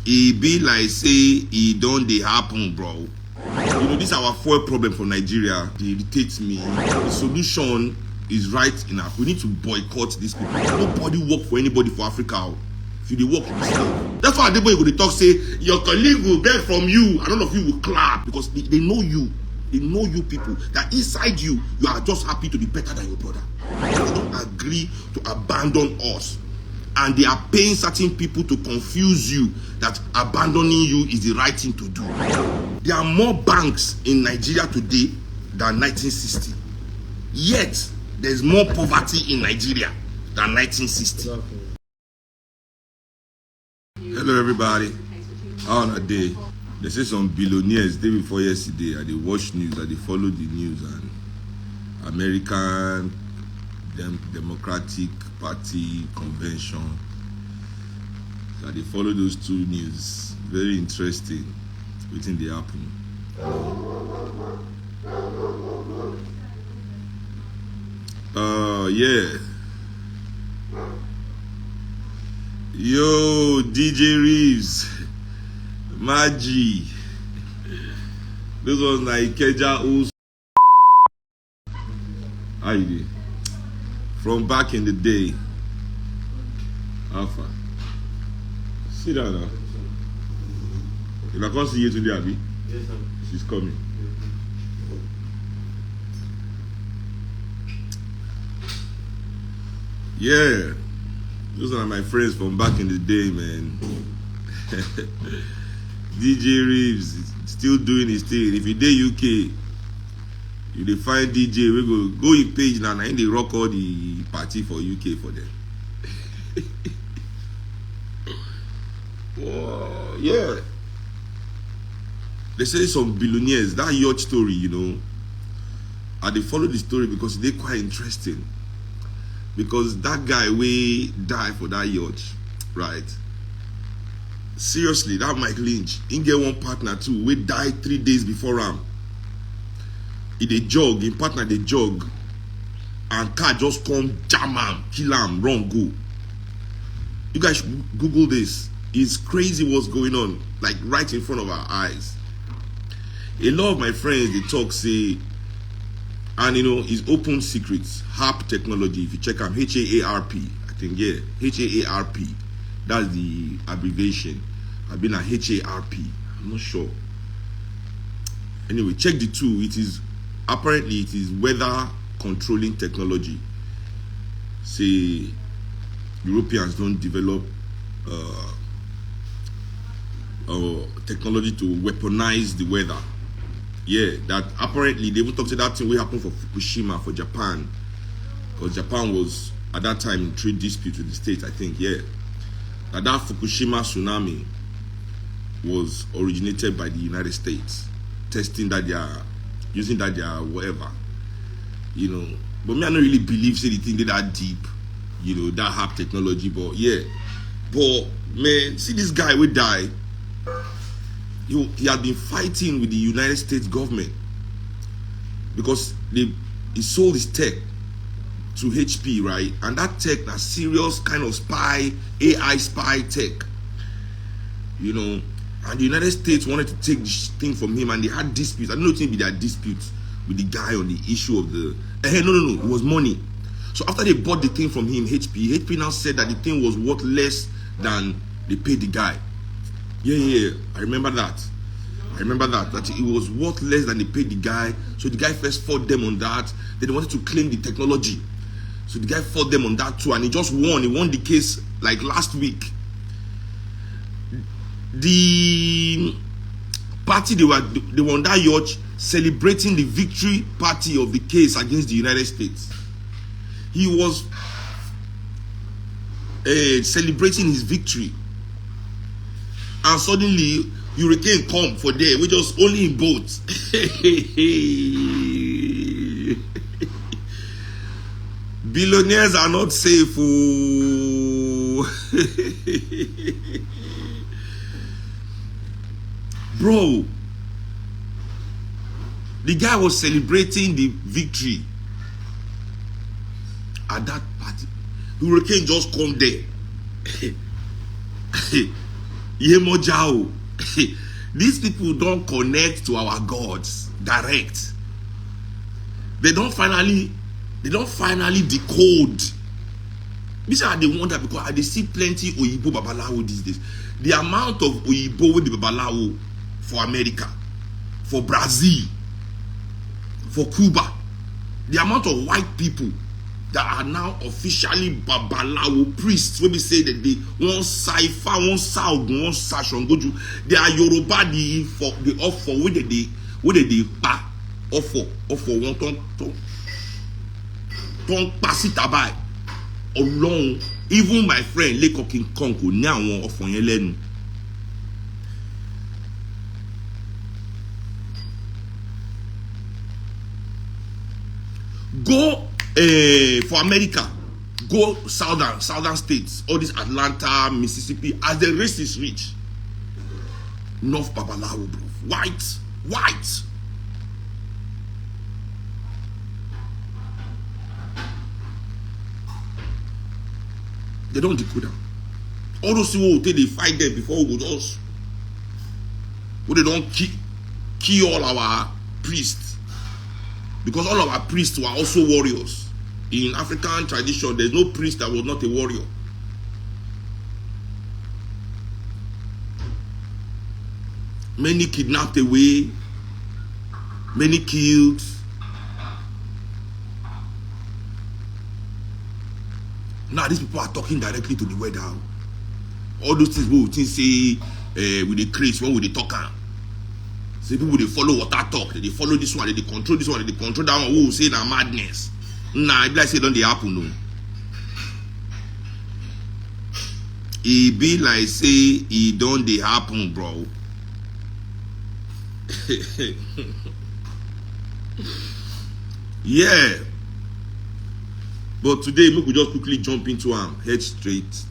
e be like say e don dey happen, bro. You know, this is our fuel problem for Nigeria. They irritate me. The solution is right in our. We need to boycott these people. Nobody work for anybody for Africa. If you dey work, you be slave. That's why Adeboye go dey talk say your colleague will beg from you, and all of you will clap because they know you. They know you people. That inside you, you are just happy to be better than your brother. They don't agree to abandon us. And they are paying certain people to confuse you that abandoning you is the right thing to do. There are more banks in Nigeria today than 1960. Yet, there's more poverty in Nigeria than 1960. Hello, everybody. How on a day? They say some billionaires day before yesterday, and they watch news, and they follow the news, and American Democratic Party convention. So they follow those two news. Very interesting. Waiting they happen. Yeah. Yo, DJ Reeves, Maggi. This was like Ikeja O's. How you doing? From back in the day. Alpha. Sit down now. If I can't see you today, Abby. Yes, sir. She's coming. Yeah. Those are my friends from back in the day, man. DJ Reeves still doing his thing. If you dey UK, you dey find DJ, we go his page now, and they rock all the party for UK for them. Oh, yeah. They say some billionaires, that yacht story, you know, and they follow the story because they're quite interesting. Because that guy we died for that yacht, right? Seriously, that Mike Lynch, he get one partner too, we died 3 days before him. He dey jog, in partner they jog, and car just come jam him, kill him, run, go. You guys should Google this. It's crazy what's going on, like right in front of our eyes. A lot of my friends, they talk, say, and you know, it's open secrets, HARP technology. If you check out HAARP, I think, yeah, HAARP, that's the abbreviation. I've been at HARP, I'm not sure. Anyway, check the two. It is, apparently, it is weather controlling technology. Say, Europeans don't develop technology to weaponize the weather. Yeah, that apparently they even talked to that thing what happened for Fukushima for Japan, because Japan was at that time in trade dispute with the States, I think. Yeah, that Fukushima tsunami was originated by the United States, testing that they are using that they are whatever, you know. But me, I don't really believe say the thing they that deep, you know, that HARP technology. But yeah, but man, see this guy will die. He had been fighting with the United States government because he sold his tech to HP, right? And that tech, that serious kind of spy, AI spy tech, you know. And the United States wanted to take this thing from him, and they had disputes. I don't know if they had disputes with the guy on the issue of the. No, it was money. So after they bought the thing from him, HP now said that the thing was worth less than they paid the guy. Yeah, I remember that. That it was worth less than they paid the guy. So the guy first fought them on that. Then they wanted to claim the technology. So the guy fought them on that too, and he just won. He won the case like last week. The party they were on that yacht celebrating the victory party of the case against the United States. He was celebrating his victory. And suddenly, hurricane come for there. We just only in boats. Billionaires are not safe. Oh. Bro, the guy was celebrating the victory at that party. Hurricane just come there. Yemojao. These people don't connect to our gods direct. They don't finally decode. These are the wonder because I see plenty Oyibo Babalawo these days. The amount of Oyibo with the Babalawo for America, for Brazil, for Cuba, the amount of white people that are now officially Babalawo priests, when we say that they want cipher, one sound, one sashon go to, they are Yoruba the offer where they pa offer one ton pass it by along. Even my friend Leko King Kong ko ní àwọn offer yẹn lẹ́nu. Go for America, go southern states, all these Atlanta, Mississippi, as the race is rich. North Babalawo, bro. White. They don't decode them. All those people they fight them before we go to us. But they don't kill all our priests. Because all of our priests were also warriors. In African tradition, there's no priest that was not a warrior. Many kidnapped away, many killed. Now these people are talking directly to the weather. All those things we would say with the craze, when would they talk? Say people they follow what I talk, they follow this one, they control this one, they control that one. Who will say na madness? Nah, if I say don't they happen no. It be like say it don't they happen, bro. Yeah. But today, we could just quickly jump into head straight.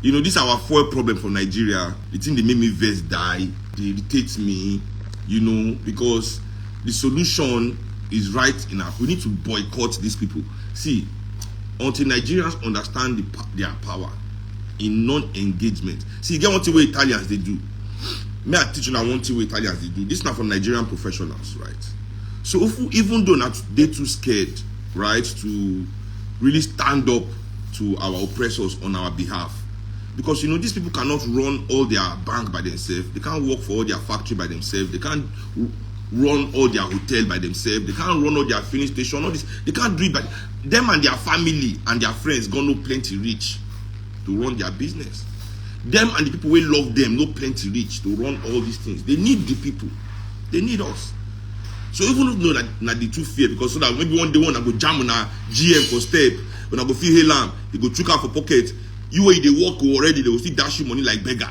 You know, this is our fuel problem for Nigeria. The thing they make me vex die. They irritate me, you know, because the solution is right enough. We need to boycott these people. See, until Nigerians understand their power in non-engagement. See, you get one thing where Italians they do. May I teach you now one thing where Italians they do. This is not for Nigerian professionals, right? So if we, even though not they're too scared, right, to really stand up to our oppressors on our behalf. Because, you know, these people cannot run all their bank by themselves. They can't work for all their factory by themselves. They can't run all their hotel by themselves. They can't run all their filling station. All this. They can't do it by them, and their family and their friends gonna know plenty rich to run their business. Them and the people who love them know plenty rich to run all these things. They need the people. They need us. So even though that the truth fear, because so that maybe one day when I go jam on a GM for step, when I go feel Helam, they go trick out for pocket. You where they walk already, they will still dash you money like beggar.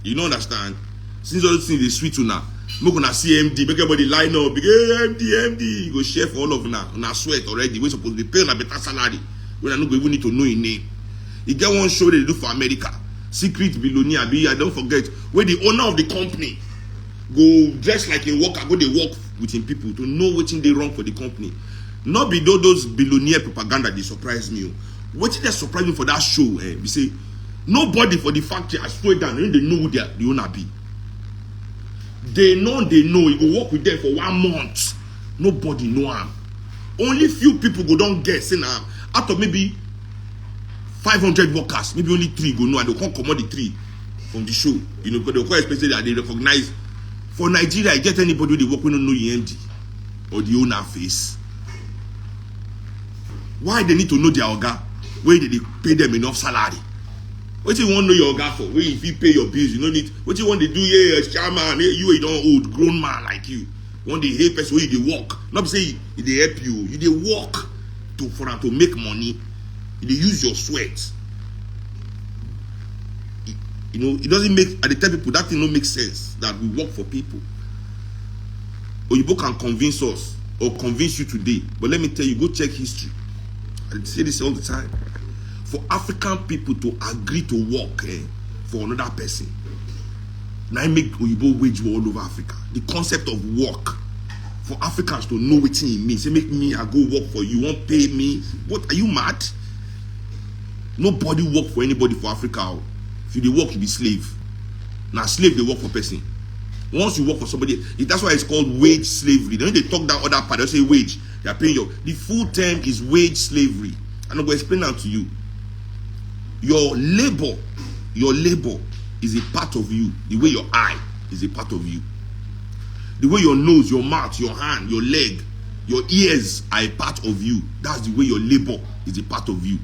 You don't understand? Since all these things they sweet to now, I'm gonna see MD, make everybody line up, big MD, you go share for all of now, on sweat already. We're supposed to be paying a better salary. When I don't even need to know your name. You get one show they do for America, Secret Billionaire, I don't forget, where the owner of the company go dress like a worker, go they work with him people to know what they wrong for the company. Not be those billionaire propaganda they surprise me. What did they surprise me for that show? We say nobody for the factory has slowed down. They know who the owner be. They know. You go work with them for 1 month. Nobody know him. Only few people go don't guess in him. Out of maybe 500 workers, maybe only 3 go know, and they can't commode the 3 from the show. You know, because they quite especially that they recognize. For Nigeria, I get anybody they work with don't know the MD or the owner face. Why they need to know their oga? Where they pay them enough salary? What you want to know your oga for? Where if you pay your bills, you don't need. What you want to do? Yeah, chairman, you don't old grown man like you. Want the help person where you work? Not say they help you. You they work for them to make money. You they use your sweat. You know, it doesn't make, at the time people, that thing don't make sense, that we work for people. Or you can convince us, or convince you today. But let me tell you, go check history. I say this all the time. For African people to agree to work for another person, now I make Oyibo wage war all over Africa. The concept of work, for Africans to know what it means. Say, make me, I go work for you, won't pay me. What, are you mad? Nobody work for anybody for Africa. If you work, you be slave. Now slave they work for person. Once you work for somebody, that's why it's called wage slavery. Then they talk that other part, they say wage. They are paying you. The full term is wage slavery. And I'm going to explain that to you. Your labor is a part of you. The way your eye is a part of you. The way your nose, your mouth, your hand, your leg, your ears are a part of you. That's the way your labor is a part of you.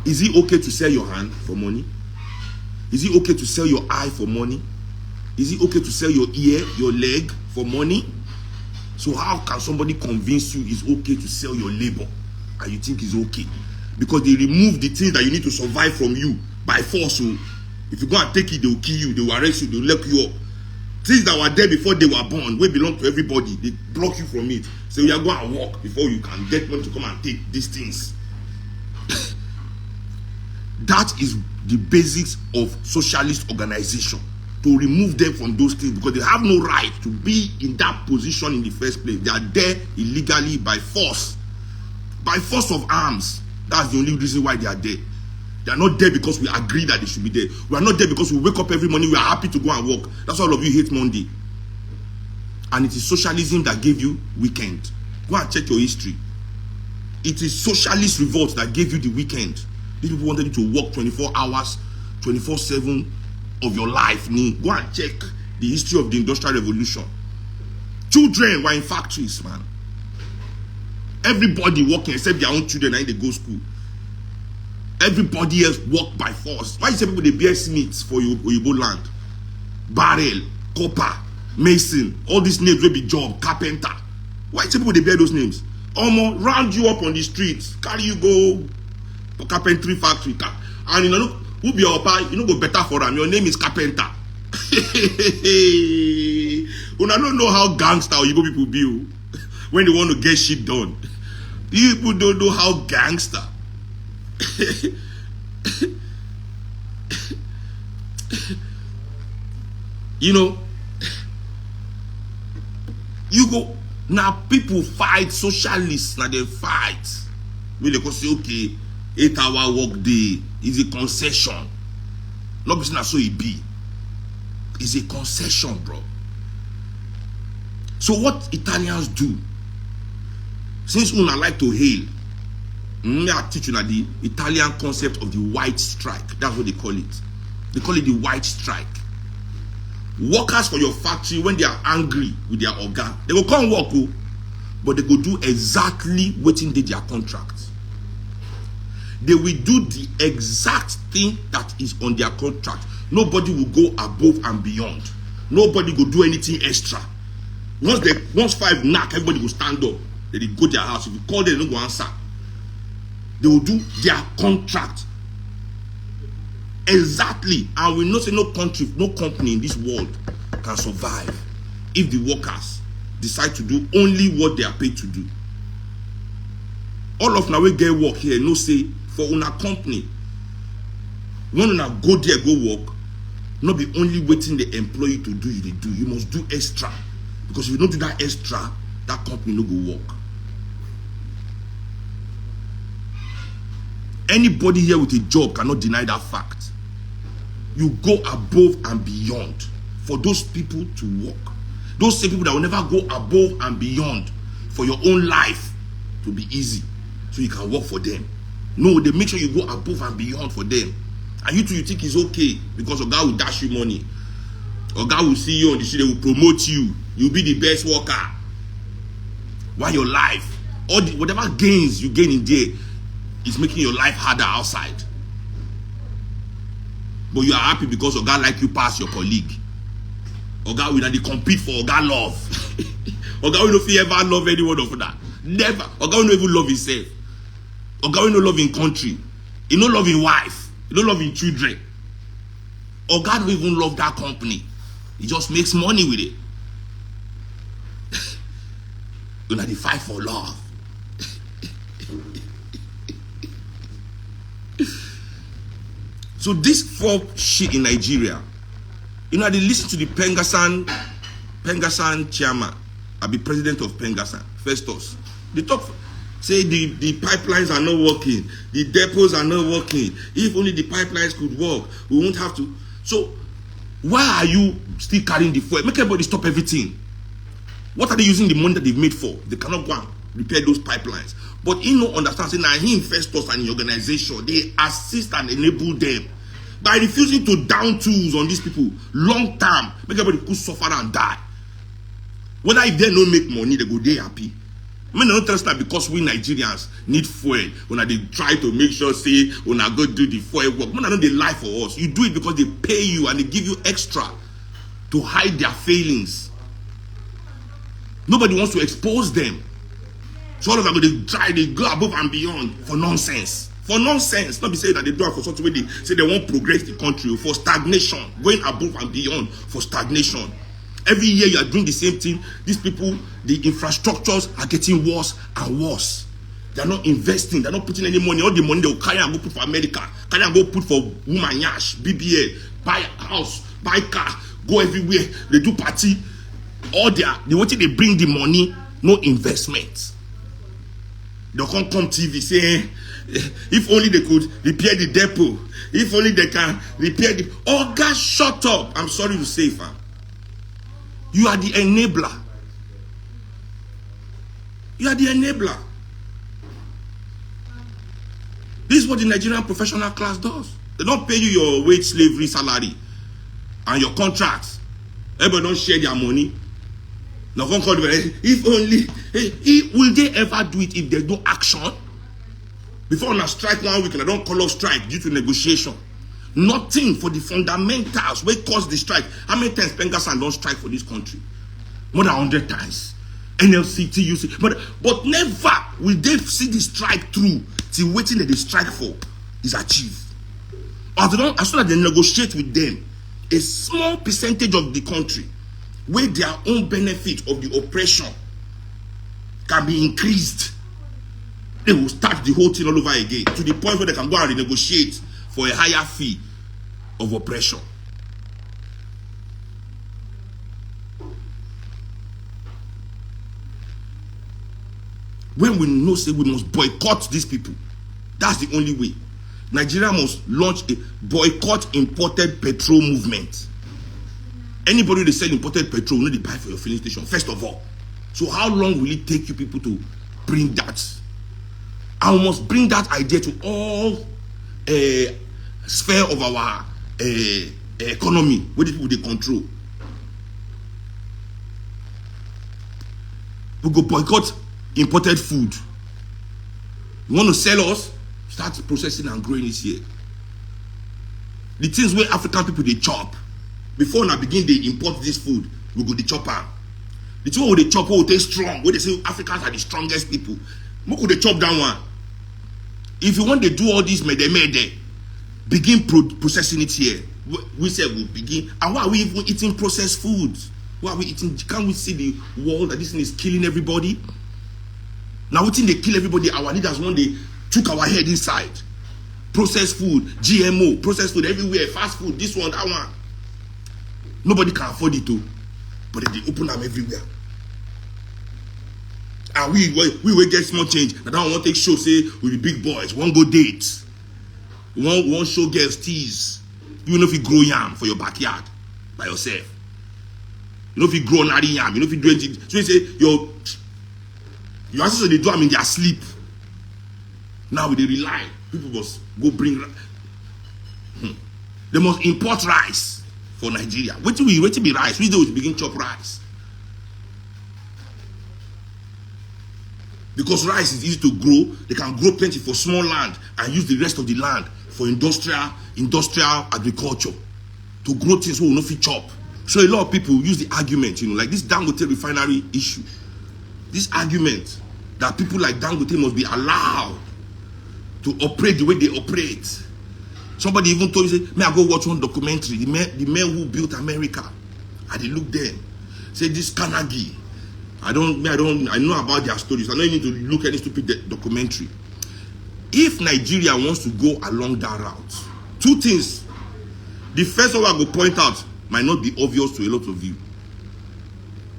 Is it okay to sell your hand for money? Is it okay to sell your eye for money? Is it okay to sell your ear, your leg for money? So how can somebody convince you it's okay to sell your labor and you think it's okay? Because they remove the things that you need to survive from you by force. So if you go and take it, they will kill you, they will arrest you, they will lock you up. Things that were there before they were born, wey belong to everybody, they block you from it. So you are going to walk before you can get them to come and take these things. That is the basics of socialist organization. To remove them from those things because they have no right to be in that position in the first place. They are there illegally by force. By force of arms. That's the only reason why they are there. They are not there because we agree that they should be there. We are not there because we wake up every morning, we are happy to go and work. That's why all of you hate Monday. And it is socialism that gave you weekend. Go and check your history. It is socialist revolt that gave you the weekend. These people wanted you to work 24 hours, 24/7 of your life. Go and check the history of the Industrial Revolution. Children were in factories, man. Everybody working except their own children and they go school. Everybody else work by force. Why you say people they bear smiths for Oyibo land? Barrel, copper, mason, all these names will be job, carpenter. Why you say people they bear those names? Almost round you up on the streets, carry you go to carpentry factory, and you know who be your pal, you know go better for them. Your name is carpenter. Una don't know how gangster Oyibo people be when they want to get shit done. People don't know how gangster. You know, you go now. People fight socialists. Now they fight. When they go say, okay, 8-hour work day is a concession. Not because so it be. It's a concession, bro. So what Italians do? Since una like to hail, I teach you the Italian concept of the white strike. That's what they call it. They call it the white strike. Workers for your factory, when they are angry with their organ, they will come work, but they will do exactly what in their contract. They will do the exact thing that is on their contract. Nobody will go above and beyond. Nobody will do anything extra. Once 5 knock, everybody will stand up. Then they go to their house. If you call them, they don't go answer. They will do their contract exactly. And we know say no country, no company in this world can survive if the workers decide to do only what they are paid to do. All of now we get work here, no say for una company. When una go there, go work, not be only waiting the employee to do they do. You must do extra. Because if you don't do that extra, that company no go work. Anybody here with a job cannot deny that fact. You go above and beyond for those people to work. Those same people that will never go above and beyond for your own life to be easy, so you can work for them. No, they make sure you go above and beyond for them. And you too, you think it's okay because God will dash you money. Or God will see you on the street, they will promote you. You'll be the best worker. While your life, whatever gains you gain in there, is making your life harder outside. But you are happy because Oga like you pass your colleague. Oga will not compete for Oga love. Oga will not ever love anyone of that. Never. Oga will not even love himself. Oga will not love in country. He not love in wife. He don't love in children. Oga don't even love that company. He just makes money with it. You know, they fight for love. So this folk shit in Nigeria, you know, they listen to the Pengasan chairman, I'll be president of Pengasan, Festus. They talk, say the pipelines are not working, the depots are not working. If only the pipelines could work, we won't have to. So why are you still carrying the fuel? Make everybody stop everything. What are they using the money that they've made for? They cannot go and repair those pipelines. But he no understand, say, now he investors and the organization, they assist and enable them by refusing to down tools on these people long term. Make everybody could suffer and die. Whether if they don't make money, they go they happy. I mean, I don't trust that because we Nigerians need fuel. When they try to make sure, say, when I go do the fuel work, when I know they lie for us. You do it because they pay you and they give you extra to hide their failings. Nobody wants to expose them. So all of them, they try, they go above and beyond for nonsense. For nonsense. Not be saying that they do it for such a way they say they won't progress the country, for stagnation. Going above and beyond for stagnation. Every year you are doing the same thing. These people, the infrastructures are getting worse and worse. They are not investing. They are not putting any money. All the money they will carry and go put for America. Carry and go put for woman yash, BBA, buy a house, buy car, go everywhere. They do party. All they want they bring the money, no investment. They can't come TV say, if only they could repair the depot. If only they can repair the... Oh, guys, shut up. I'm sorry to say, fam. You are the enabler. You are the enabler. This is what the Nigerian professional class does. They don't pay you your wage slavery salary and your contracts. Everybody don't share their money. Now, if only, will they ever do it if there's no action? Before on a strike 1 week and I don't call off strike due to negotiation. Nothing for the fundamentals wey cause the strike. How many times Pengasan don't strike for this country? More than 100 times. NLC, TUC, but never will they see the strike through till waiting that they strike for is achieved. As soon as they negotiate with them, a small percentage of the country where their own benefit of the oppression can be increased, they will start the whole thing all over again to the point where they can go and renegotiate for a higher fee of oppression. When we know, say we must boycott these people, that's the only way. Nigeria must launch a boycott imported petrol movement. Anybody they sell imported petrol, no, they buy for your filling station, first of all. So how long will it take you people to bring that? I must bring that idea to all sphere of our economy, where the people they control. We go boycott imported food. You want to sell us? Start processing and growing it here. The things where African people they chop. Before now begin they import this food, we go the chopper. The two where they chop where they strong, where they say Africans are the strongest people. We could they chop down one. If you want to do all this mede, begin processing it here. We said we'll begin. And why are we even eating processed foods? Why are we eating? Can't we see the world that this thing is killing everybody? Now we think they kill everybody. Our leaders one day took our head inside. Processed food, GMO, processed food everywhere, fast food, this one, that one. Nobody can afford it too. But they open them everywhere. And we will get small change. I don't want to take show, say, with the big boys. One go date. One show girls tease. You know if you grow yam for your backyard by yourself. You know if you grow nari yam. You know if you do anything. So you say, your ancestors, they do them in their sleep. Now they rely. People must go bring. They must import rice for Nigeria. Wait till be rice. We do is begin chop rice. Because rice is easy to grow, they can grow plenty for small land and use the rest of the land for industrial agriculture to grow things we will not fit chop. So a lot of people use the argument, like this Dangote refinery issue. This argument that people like Dangote must be allowed to operate the way they operate. Somebody even told me, say, may I go watch one documentary, the men who built America. And they look there, say this Carnegie. I know about their stories. I don't need to look at any stupid documentary. If Nigeria wants to go along that route, two things. The first one I will point out might not be obvious to a lot of you.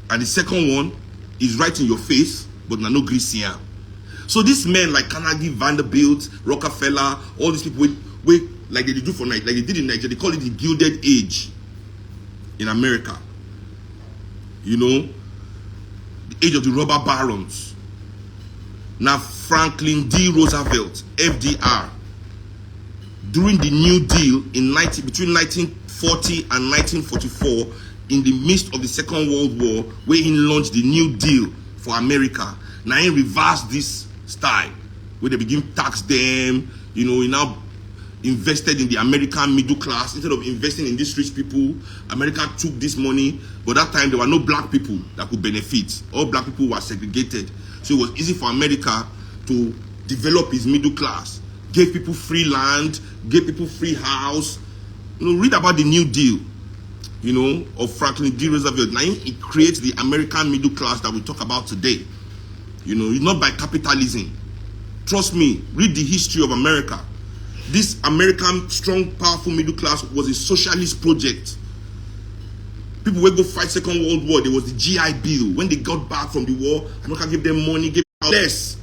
And the second one is right in your face, but no greasy. So these men like Carnegie, Vanderbilt, Rockefeller, all these people, we like they do for like they did in Nigeria. They call it the Gilded Age in America. You know, the age of the robber barons. Now Franklin D. Roosevelt, FDR, during the New Deal between 1940 and 1944, in the midst of the Second World War, where he launched the New Deal for America. Now he reversed this style, where they begin to tax them. You know, he now invested in the American middle class instead of investing in these rich people. America took this money, but that time there were no black people that could benefit. All black people were segregated, so it was easy for America to develop his middle class. Gave people free land, gave people free house. You know, read about the New Deal, you know, of Franklin D. Roosevelt. Now it creates the American middle class that we talk about today. You know, it's not by capitalism. Trust me, read the history of America. This American strong, powerful middle class was a socialist project. People will go fight Second World War. There was the GI Bill. When they got back from the war, America gave them money, gave them less.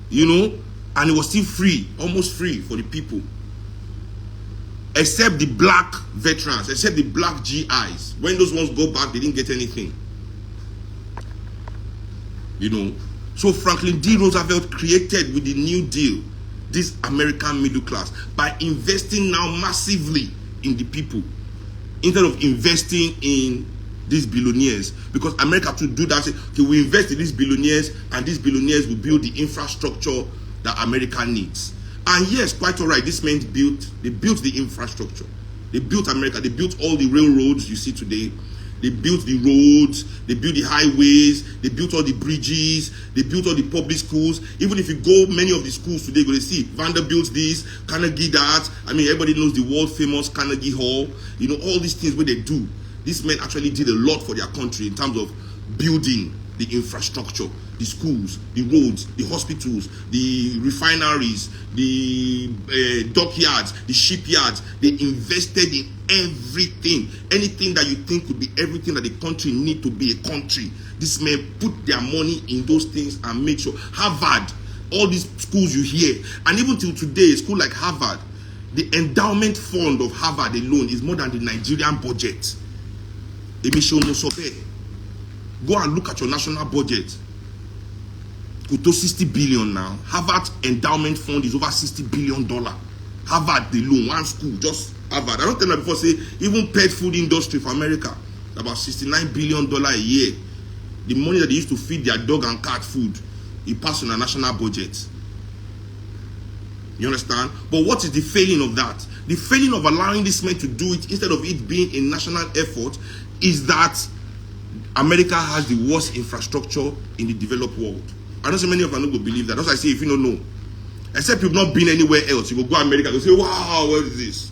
You know, and it was still free, almost free for the people. Except the black veterans, except the black GIs. When those ones go back, they didn't get anything. You know, so Franklin D. Roosevelt created with the New Deal this American middle class by investing now massively in the people instead of investing in these billionaires. Because America to do that, say, okay, we invest in these billionaires and these billionaires will build the infrastructure that America needs. And yes, quite all right, this men they built the infrastructure. They built America, they built all the railroads you see today. They built the roads, they built the highways, they built all the bridges, they built all the public schools. Even if you go many of the schools today, you're going to see Vanderbilt this, Carnegie that. I mean, everybody knows the world famous Carnegie Hall. You know, all these things where they do. These men actually did a lot for their country in terms of building the infrastructure, the schools, the roads, the hospitals, the refineries, the dockyards, the shipyards. They invested in everything. Anything that you think could be everything that the country need to be a country. These men put their money in those things and make sure. Harvard, all these schools you hear, and even till today, a school like Harvard, the endowment fund of Harvard alone is more than the Nigerian budget. Go and look at your national budget. Go to 60 billion now. Harvard endowment fund is over $60 billion. Harvard alone, one school, just Harvard. I don't tell you before, say even pet food industry for America, about $69 billion a year. The money that they used to feed their dog and cat food, it passed on a national budget. You understand? But what is the failing of that? The failing of allowing this man to do it instead of it being a national effort is that America has the worst infrastructure in the developed world. I know so many of you don't believe that. That's why I say if you don't know. Except you've not been anywhere else. You go America, you say, wow, what is this?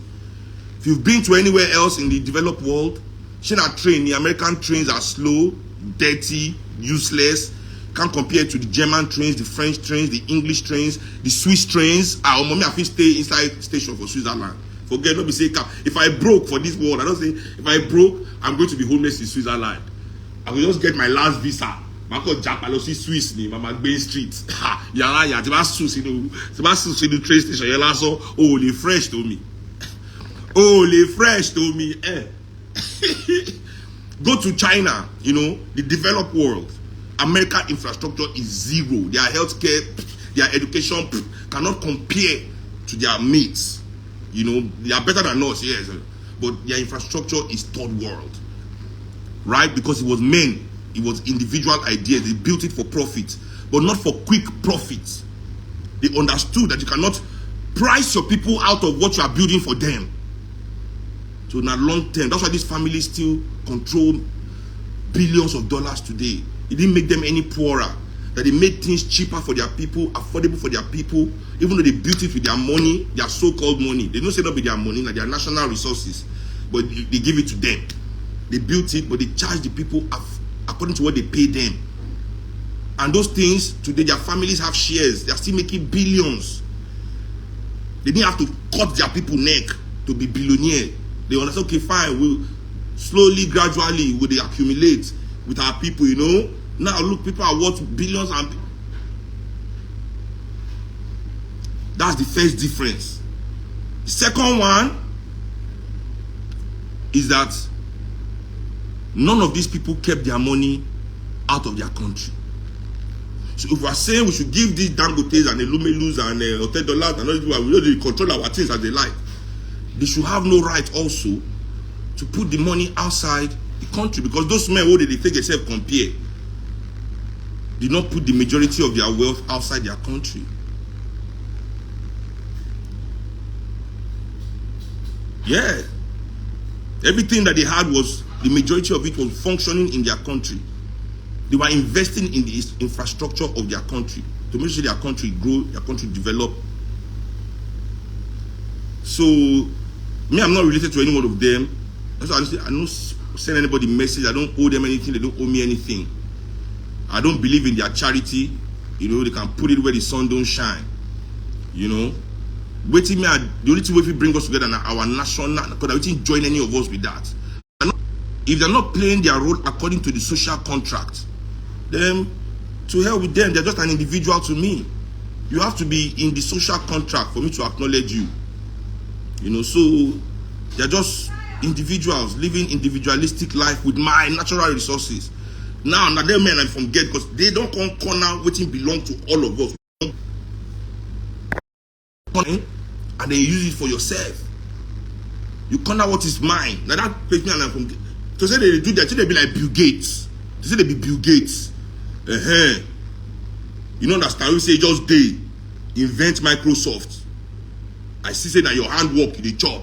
If you've been to anywhere else in the developed world, the American trains are slow, dirty, useless. Can't compare to the German trains, the French trains, the English trains, the Swiss trains. Mommy, I feel stay inside station for Switzerland. Forget, don't be saying, if I broke for this world, I don't say, if I broke, I'm going to be homeless in Switzerland. I will just get my last visa. I call Japan, I see Swiss name, I'm at Bay Street. Yara, the best Swiss, the train station. Yara, so holy fresh to me. Holy fresh to me. Go to China, you know, the developed world. American infrastructure is zero. Their healthcare, their education cannot compare to their mates. You know, they are better than us, yes, but their infrastructure is third world. Right? Because it was men, it was individual ideas. They built it for profit, but not for quick profit. They understood that you cannot price your people out of what you are building for them. So now long term, that's why these families still control billions of dollars today. It didn't make them any poorer. That they made things cheaper for their people, affordable for their people, even though they built it with their money, their so-called money. They don't say that with their money, like their national resources, but they give it to them. They built it, but they charge the people according to what they pay them. And those things, today their families have shares. They are still making billions. They didn't have to cut their people neck to be billionaire. They understand, okay, fine, we'll slowly, gradually, will they accumulate with our people, you know. Now look, people are worth billions, and that's the first difference. The second one is that none of these people kept their money out of their country. So if we are saying we should give these Dangotes and Elumelus and $10 and all these people, we know they control our things as they like, they should have no right also to put the money outside the country, because those men who they take themselves compare did not put the majority of their wealth outside their country. Yeah. Everything that they had was, the majority of it was functioning in their country. They were investing in the infrastructure of their country to make sure their country grow, their country develop. So, me, I'm not related to any one of them. That's why I don't send anybody message. I don't owe them anything. They don't owe me anything. I don't believe in their charity. You know, they can put it where the sun don't shine. You know, waiting me, the only thing we bring us together now, our national, because I didn't join any of us with that. If they're not playing their role according to the social contract, then to hell with them. They're just an individual to me. You have to be in the social contract for me to acknowledge you. You know, so they're just individuals living individualistic life with my natural resources. Now them men I'm from get, because they don't come corner waiting belong to all of us. And then you use it for yourself. You corner what is mine. Now that place me and I'm from. To say they do that, they be like Bill Gates. They say they be Bill Gates. You know understand? We say just they invent Microsoft. I see say that your handwork they chop.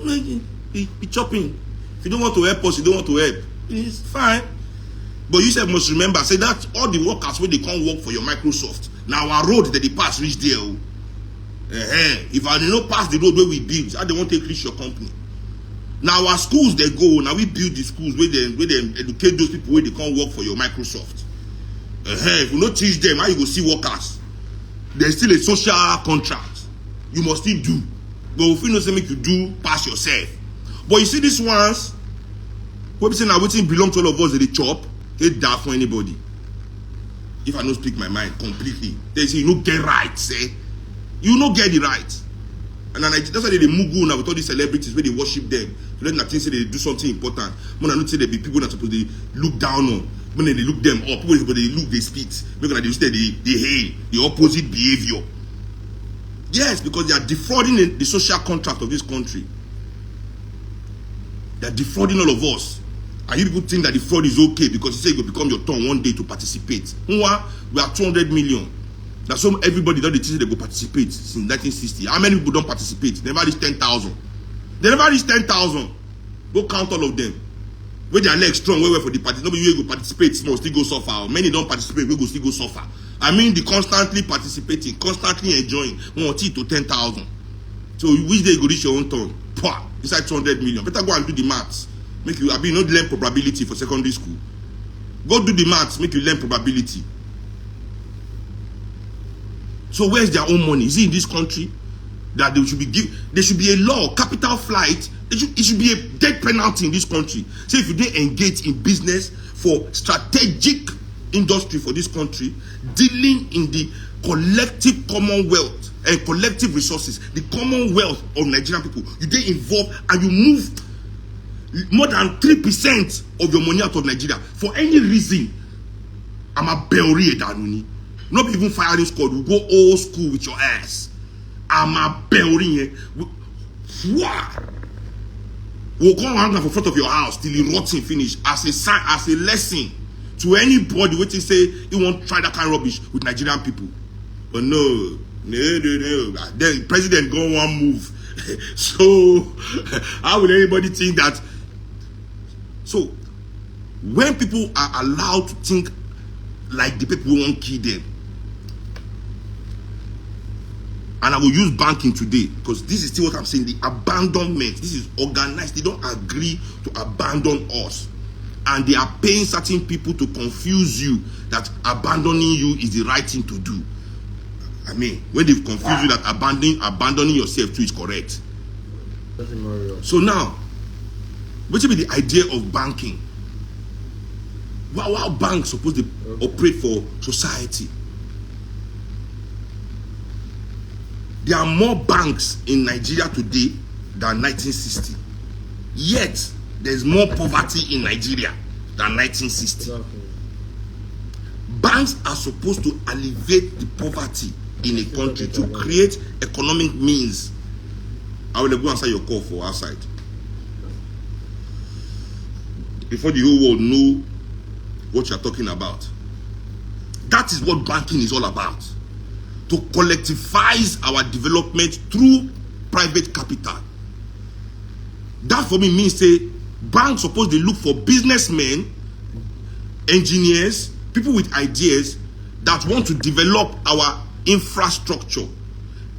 Be chopping. If you don't want to help us, you don't want to help. It's fine. But you said must remember, say that all the workers when they can't work for your Microsoft. Now our road that they pass reach there. If I don't pass the road where we build, how they want to reach your company. Now our schools they go, now we build the schools where they educate those people where they can't work for your Microsoft. If you not teach them, how you go see workers? There's still a social contract. You must still do. But if you know something you do, pass yourself. But you see these ones, what say now waiting belong to all of us that they chop, they die for anybody. If I don't speak my mind completely, they say you don't get right, say. You don't get the right. And then that's why they mugu now with all these celebrities where they worship them. So let nothing say they do something important. When I don't say there be people that supposed to look down on. When they look them up, people they look, they spit. Because they hail the opposite behavior. Yes, because they are defrauding the social contract of this country. They are defrauding all of us. And you people think that the fraud is okay because you say it will become your turn one day to participate. We are 200 million. That's some everybody that they think they go participate since 1960. How many people don't participate? They never reach 10,000. They never reach 10,000. Go count all of them. Where their legs strong, where for the party. Nobody will go participate, small still go suffer. Many don't participate, we go still go suffer. I mean the constantly participating, constantly enjoying. 1 to 10,000. So which day you go reach your own turn? Pwah! Inside 200 million. Better go and do the maths. Make you not learn probability for secondary school. Go do the maths, make you learn probability. So where's their own money? Is it in this country that they should be there should be a law, capital flight. It should be a death penalty in this country. So if you didn't engage in business for strategic industry for this country, dealing in the collective commonwealth and collective resources, the commonwealth of Nigerian people, you didn't involve and you moved more than 3% of your money out of Nigeria for any reason. I'm a Belri Danuni. Not even firing squad. We'll go old school with your ass. I'm a Belri. We'll come around for front of your house till it rots and finish as a sign, as a lesson to anybody waiting say you want to try that kind of rubbish with Nigerian people. But no. Then president go one move. So how would anybody think that? So when people are allowed to think like the people who won't kill them, and I will use banking today because this is still what I'm saying, the abandonment. This is organized. They don't agree to abandon us. And they are paying certain people to confuse you that abandoning you is the right thing to do. I mean, when they've confused you that abandoning yourself too is correct. So now, what should be the idea of banking? How banks supposed to operate for society? There are more banks in Nigeria today than 1960. Yet, there's more poverty in Nigeria than 1960. Exactly. Banks are supposed to alleviate the poverty in a country to create economic means. I will go answer your call for outside. Before the whole world know what you're talking about. That is what banking is all about. To collectivize our development through private capital. That for me means say banks supposed to look for businessmen, engineers, people with ideas that want to develop our infrastructure.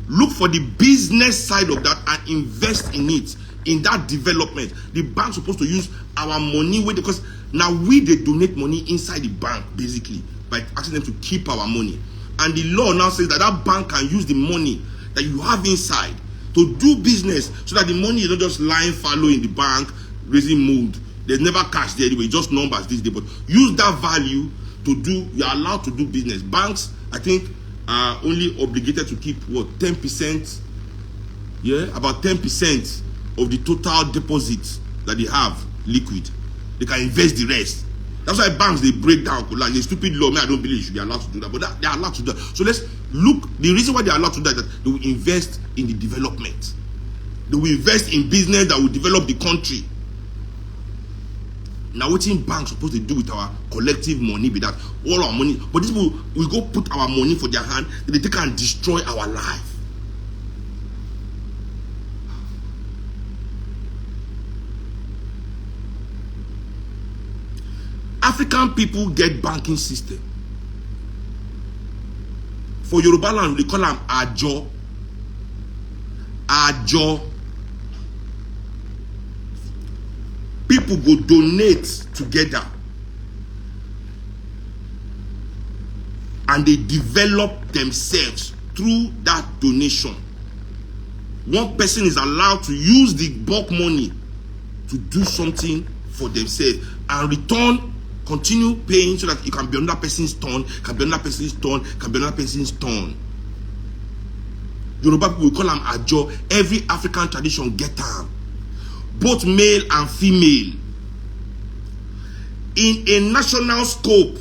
Look for the business side of that and invest in it, in that development. The bank's supposed to use our money because now they donate money inside the bank basically by asking them to keep our money. And the law now says that that bank can use the money that you have inside to do business, so that the money is not just lying fallow in the bank, raising mold. There's never cash there anyway, just numbers this day. But use that value to do, you're allowed to do business. Banks, I think, are only obligated to keep what, 10%? Yeah, about 10% of the total deposits that they have liquid. They can invest the rest. That's why banks, they break down. Like a stupid law, I don't believe you should be allowed to do that, but they are allowed to do that. So let's look, the reason why they are allowed to do that is that they will invest in the development. They will invest in business that will develop the country. Now, what in banks supposed to do with our collective money be that all our money, but these people will go put our money for their hand, they take and destroy our life. African people get banking system. For Yoruba land, we call them Ajo. Ajo. People go donate together and they develop themselves through that donation. One person is allowed to use the bulk money to do something for themselves and return, continue paying so that you can be on that person's turn, can be on that person's turn, can be on that person's turn. Yoruba people, we call them Ajo. Every African tradition get them. Both male and female. In a national scope,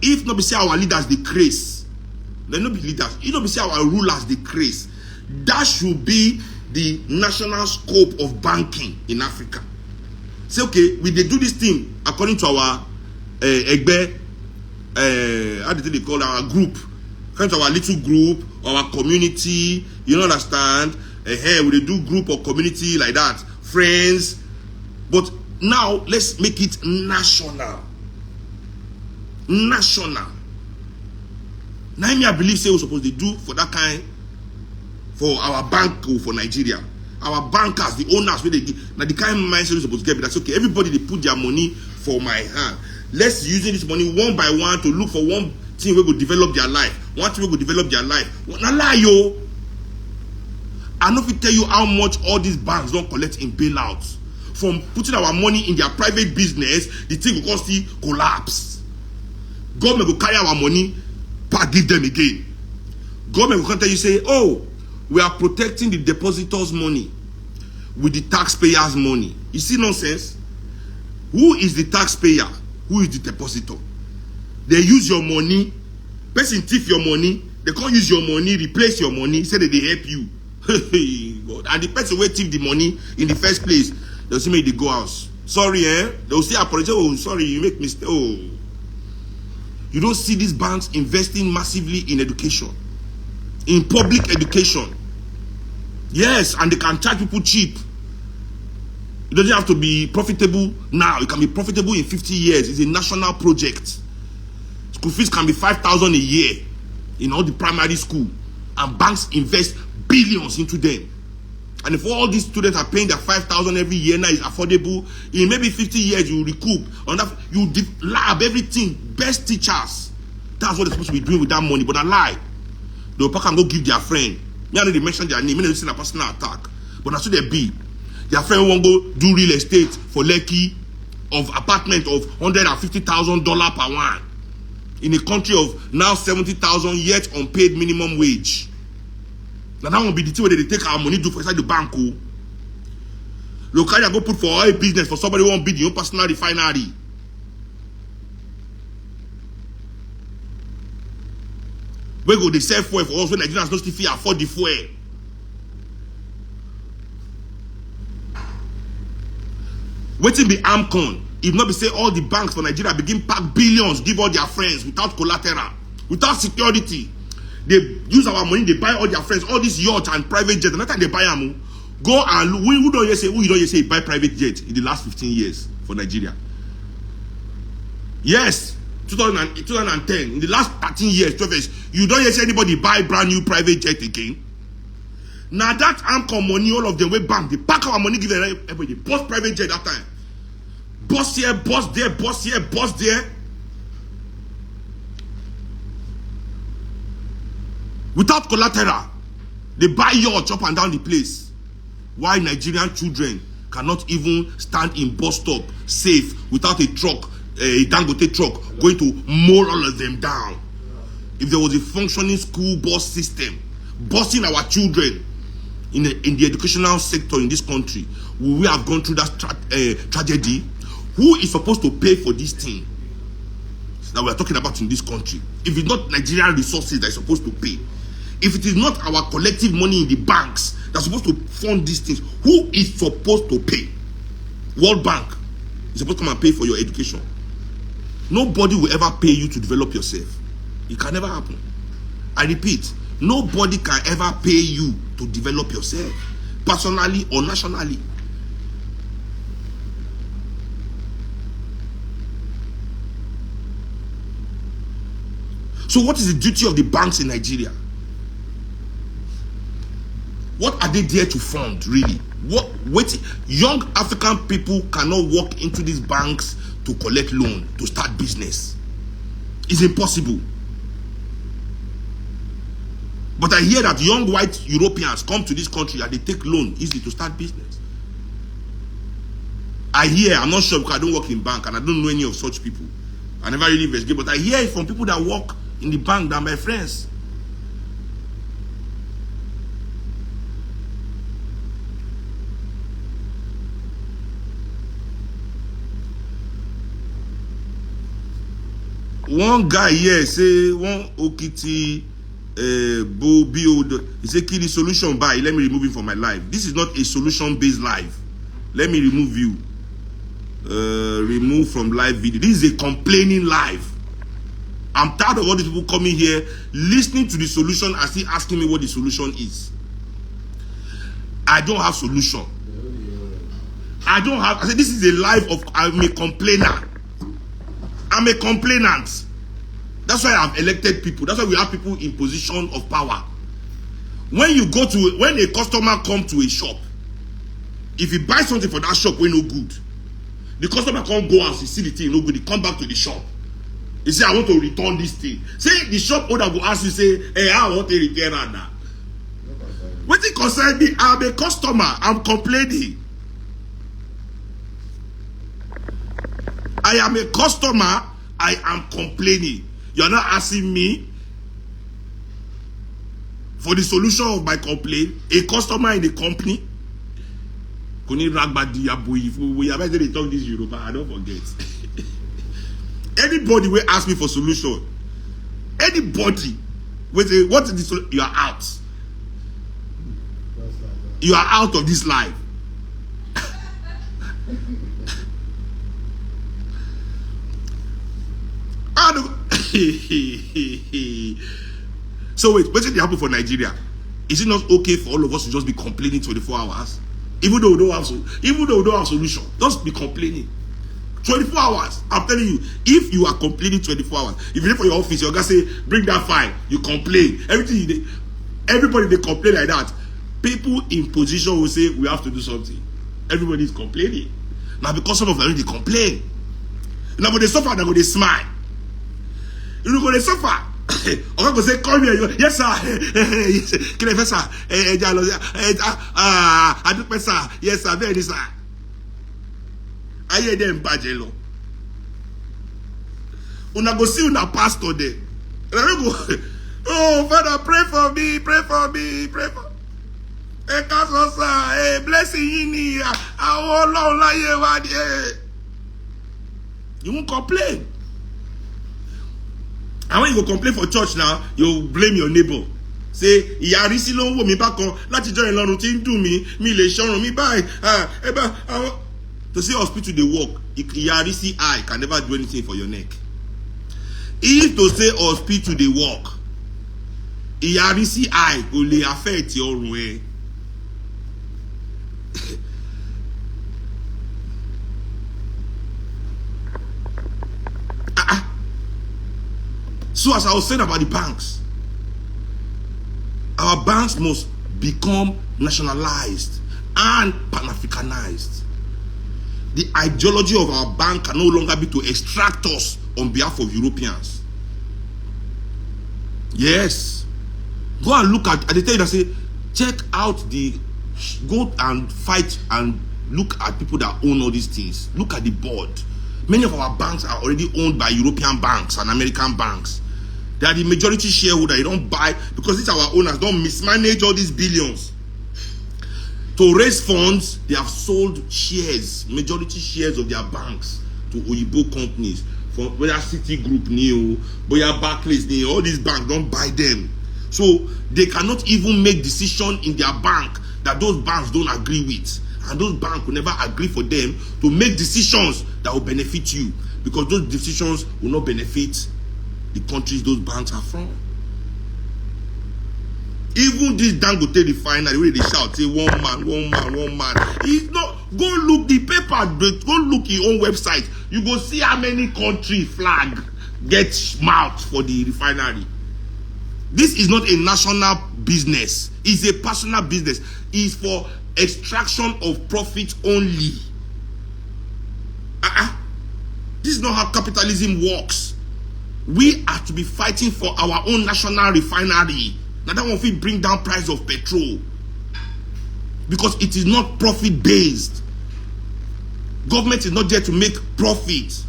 if not be say our leaders they craze, they not be leaders, if not be say our rulers they craze, that should be the national scope of banking in Africa. Say, okay, we they do this thing according to our Egbe, how do they call our group, according to our little group, our community, you understand? Hey, we do group or community like that, friends. But now let's make it national. National. Now I believe say we're supposed to do for that kind, for our bank for Nigeria. Our bankers, the owners, where they give, now the kind of mindset we're supposed to get. That's okay. Everybody they put their money for my hand. Let's use this money one by one to look for one thing we will develop their life. One thing we will develop their life. Not lie, yo. I know if I tell you how much all these banks don't collect in bailouts. From putting our money in their private business, the thing will cost you collapse. Government will carry our money, give them again. Government will come tell you, say, oh, we are protecting the depositors' money with the taxpayers' money. You see nonsense? Who is the taxpayer? Who is the depositor? They use your money. Person thief your money. They can't use your money, replace your money, say that they help you. God. And the person will thief the money in the first place, they'll say, they go out. Sorry, they'll say, apologize. Oh, sorry, you make mistake. Oh. You don't see these banks investing massively in education, in public education. Yes, and they can charge people cheap. It doesn't have to be profitable now. It can be profitable in 50 years. It's a national project. School fees can be 5,000 a year in all the primary school. And banks invest billions into them. And if all these students are paying their 5,000 every year now, is affordable. In maybe 50 years, you recoup. On that, you lab everything. Best teachers. That's what they're supposed to be doing with that money. But I lie. They'll pack and go give their friend. Me, I know they mention their name. Me, they a personal attack. But that's what they be. Their friend won't go do real estate for Lekki of apartment of $150,000 per one. In a country of now 70,000 yet unpaid minimum wage. Now that won't be the thing where they take our money do for inside the bank. Look, I go put for oil business for somebody who won't be the own personal refinery. Where go they sell fuel for us when Nigerians don't still afford the fuel? Waiting be AMCON. If not be say all the banks for Nigeria begin pack billions, give all their friends without collateral, without security. They use our money, they buy all their friends, all these yachts and private jets. And that time they buy them, go and look. Who don't you say buy private jet in the last 15 years for Nigeria? Yes, 2010, in the last 13 years, 12 years, you don't see anybody buy brand new private jet again. Now that AMCON money, all of them went bank, they pack our money, give everybody, bust private jet that time. Bust here, bust there, bust here, bust there. Without collateral, they buy yachts up and down the place. Why Nigerian children cannot even stand in bus stop safe without a truck, a Dangote truck, going to mow all of them down? If there was a functioning school bus system, busing our children in the educational sector in this country, will we have gone through that tragedy? Who is supposed to pay for this thing that we are talking about in this country? If it's not Nigerian resources that is supposed to pay, if it is not our collective money in the banks that's supposed to fund these things, who is supposed to pay? World Bank is supposed to come and pay for your education. Nobody will ever pay you to develop yourself. It can never happen. I repeat, nobody can ever pay you to develop yourself, personally or nationally. So what is the duty of the banks in Nigeria? What are they there to fund, really? Young African people cannot walk into these banks to collect loan, to start business. It's impossible. But I hear that young white Europeans come to this country and they take loan easily to start business. I hear, I'm not sure because I don't work in bank and I don't know any of such people. I never really investigate, but I hear it from people that work in the bank that are my friends. One guy here say one Okiti he say kill the solution by let me remove him from my life. This is not a solution based life. Let me remove you. Remove from live video. This is a complaining live. I'm tired of all these people coming here, listening to the solution and still asking me what the solution is. I don't have solution. I said this is a life of I'm a complainer. I'm a complainant. That's why I've elected people. That's why we have people in position of power. When a customer comes to a shop, if he buys something for that shop, we no good. The customer can't go and see the thing no good. He come back to the shop. He say, I want to return this thing. Say the shop owner will ask you, say, hey, I want to return that. What it concern me, I'm a customer. I'm complaining. I am a customer. I am complaining. You're not asking me for the solution of my complaint. A customer in the company. We have already talk this Yoruba. I don't forget. Anybody will ask me for solution. Anybody will say, what is the solution? You are out. You are out of this life. So wait, what did happen for Nigeria? Is it not okay for all of us to just be complaining 24 hours? Even though we don't have solution, just be complaining 24 hours. I'm telling you, if you are complaining 24 hours, if you're for your office, you're gonna say, bring that file, you complain. Everybody they complain like that. People in position will say, we have to do something. Everybody is complaining. Now because some of them they complain. Now when they suffer, they smile. You know when they suffer. Okay, go say, come here. Yes, sir. Can I sir? I do sir. Yes, sir. Very sir. I hear them bajelo. Una go see una pastor there. And I go, oh Father, pray for me, pray for me, pray for me. Blessing you won't complain. And when you go complain for church now, you blame your neighbor. Say, Yarisi lo wo mi back on, láti join Ọlọ́run tí ń dùn mí, mi lè ṣọrun mi báyìí. To say hospital they work, Yarisi eye can never do anything for your neck. If to say hospital they work, Yarisi eye go lè affect your ọrùn. So as I was saying about the banks, our banks must become nationalized and Pan-Africanized. The ideology of our bank can no longer be to extract us on behalf of Europeans. Yes. Go and look at they tell you that say, check out go and fight and look at people that own all these things. Look at the board. Many of our banks are already owned by European banks and American banks. They are the majority shareholder. You don't buy because these our owners don't mismanage all these billions. To raise funds, they have sold shares, majority shares of their banks to Oyibo companies. From whether Citigroup, Neo, Boya Barclays, Neo, all these banks don't buy them. So they cannot even make decisions in their bank that those banks don't agree with. And those banks will never agree for them to make decisions that will benefit you. Because those decisions will not benefit the countries those banks are from. Even this Dangote refinery where they shout, say one man, one man, one man. It's not. Go look the paper. Go look your own website. You go see how many country flag get marked for the refinery. This is not a national business. It's a personal business. It's for extraction of profit only. This is not how capitalism works. We are to be fighting for our own national refinery. Now that one will bring down price of petrol. Because it is not profit based. Government is not there to make profit.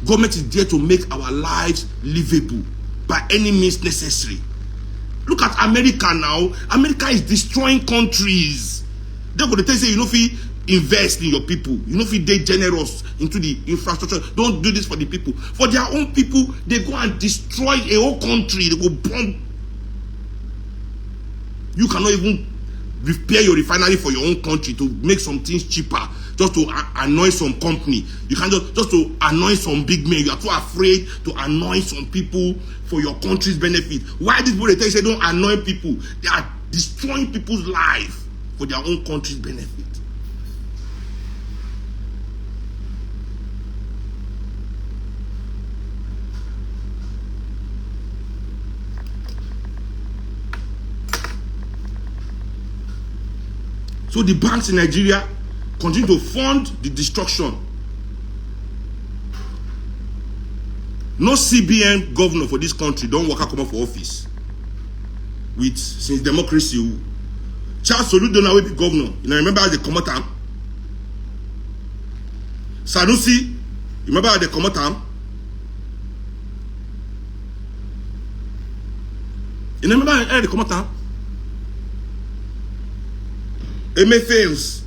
Government is there to make our lives livable by any means necessary. Look at America now. America is destroying countries. They're going to tell you, you know, if you invest in your people, you know, if you they generous into the infrastructure, don't do this for the people. For their own people, they go and destroy a whole country. They go bomb. You cannot even repair your refinery for your own country to make some things cheaper, just to annoy some company. You can't just to annoy some big men. You are too afraid to annoy some people for your country's benefit. Why these people they tell you say don't annoy people? They are destroying people's life for their own country's benefit. So the banks in Nigeria continue to fund the destruction. No CBN governor for this country don't work out come up for office. With since democracy, Charles Soludo don't know be governor. You know, remember how they come out? Sanusi, you remember how they come out? You remember how they come out? Emefiele,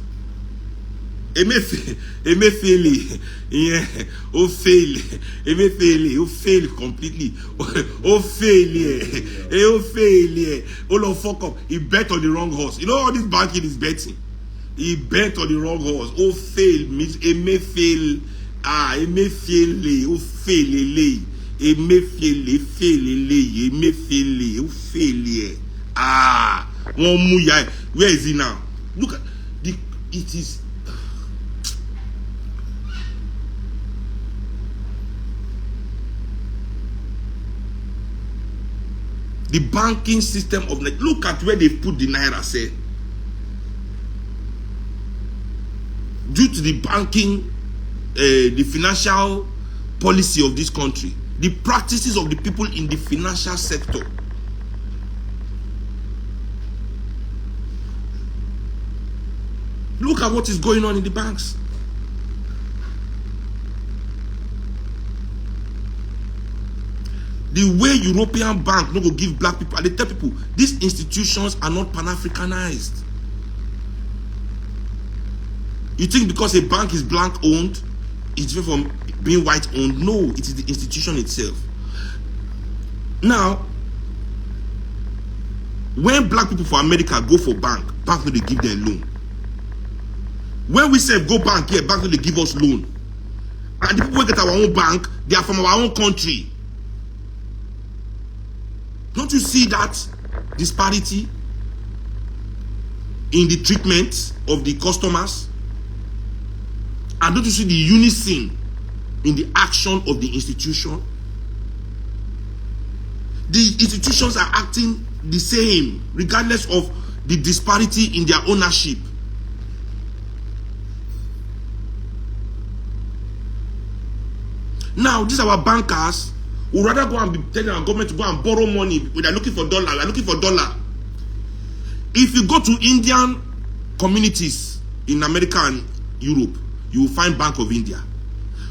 yeah, oh fail, Emefiele, oh fail completely, oh fail, oh fuck up. He bet on the wrong horse. You know all this banking is betting. He bet on the wrong horse. Oh fail means Emefiele, Emefiele, oh fail, Emefiele, oh fail, one muya. Where is he now? Look at it is the banking system of Nigeria. Look at where they put the naira. Say due to the banking, the financial policy of this country, the practices of the people in the financial sector. Look at what is going on in the banks. The way European bank no go give black people, and they tell people these institutions are not Pan-Africanized. You think because a bank is blank owned, it's different from being white owned? No, it is the institution itself. Now, when black people for America go for bank no they give them loan. When we say go bank here, bank no they give us loan. And the people who get our own bank, they are from our own country. Don't you see that disparity in the treatment of the customers? And don't you see the unison in the action of the institution? The institutions are acting the same, regardless of the disparity in their ownership. Now, these are our bankers who rather go and be telling our government to go and borrow money. They are looking for dollar. We are looking for dollar. If you go to Indian communities in America and Europe, you will find Bank of India.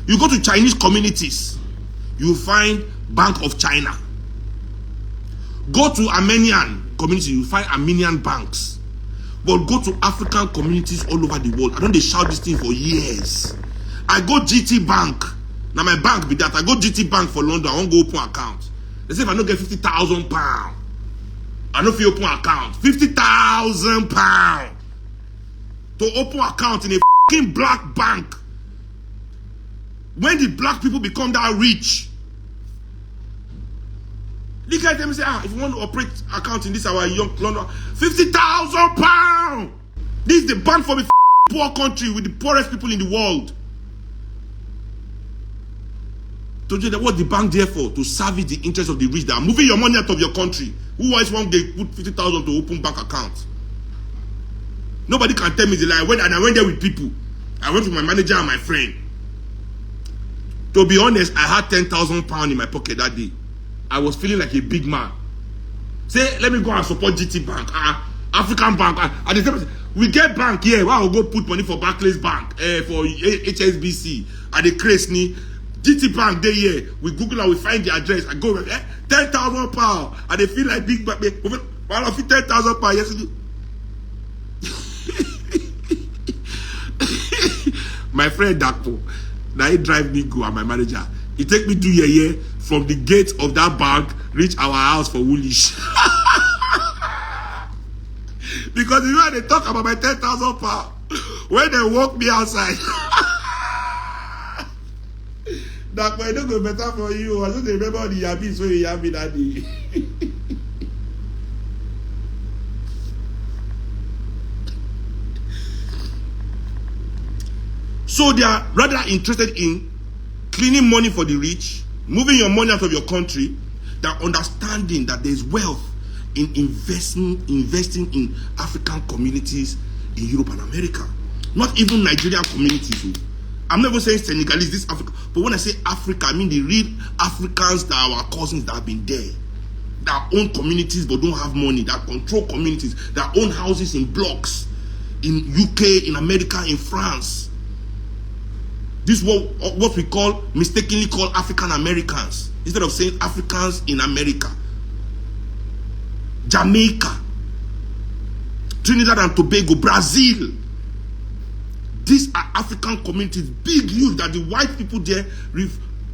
You go to Chinese communities, you will find Bank of China. Go to Armenian community, you will find Armenian banks. But go to African communities all over the world. I don't they shout this thing for years. I go GT Bank. Now my bank be that. I go GT Bank for London. I won't go open account. They say if I don't get £50,000, I don't feel open account. £50,000 to open account in a fucking black bank. When did black people become that rich? Look at them and say, if you want to operate account in this our young London, £50,000. This is the bank for the poor country with the poorest people in the world. Told you that what the bank there for? To service the interest of the rich that are moving your money out of your country. Who else want they put 50,000 to open bank account? Nobody can tell me the lie. And I went there with people. I went with my manager and my friend. To be honest, I had £10,000 in my pocket that day. I was feeling like a big man. Say, let me go and support GT Bank, African Bank. And they say, we get bank here. Why I will go put money for Barclays Bank, for HSBC, and the Cresney. GT Bank day here. We Google and we find the address. I go, £10,000. And they feel like big man. While I feel £10,000 yesterday. My friend Dakpo, now he drive me go and my manager. He take me to year from the gate of that bank, reach our house for Woolish. Because you know they talk about my £10,000 when they walk me outside. That boy don't go better for you. I just remember the yabis when you have me that day. So they are rather interested in cleaning money for the rich, moving your money out of your country, than understanding that there is wealth in investing in African communities in Europe and America. Not even Nigerian communities. I'm never saying Senegalese, this Africa. But when I say Africa, I mean the real Africans that are our cousins that have been there. That own communities but don't have money. That control communities. That own houses in blocks. In UK, in America, in France. This is what we mistakenly call African Americans. Instead of saying Africans in America. Jamaica. Trinidad and Tobago, Brazil. These are African communities, big, huge, that the white people there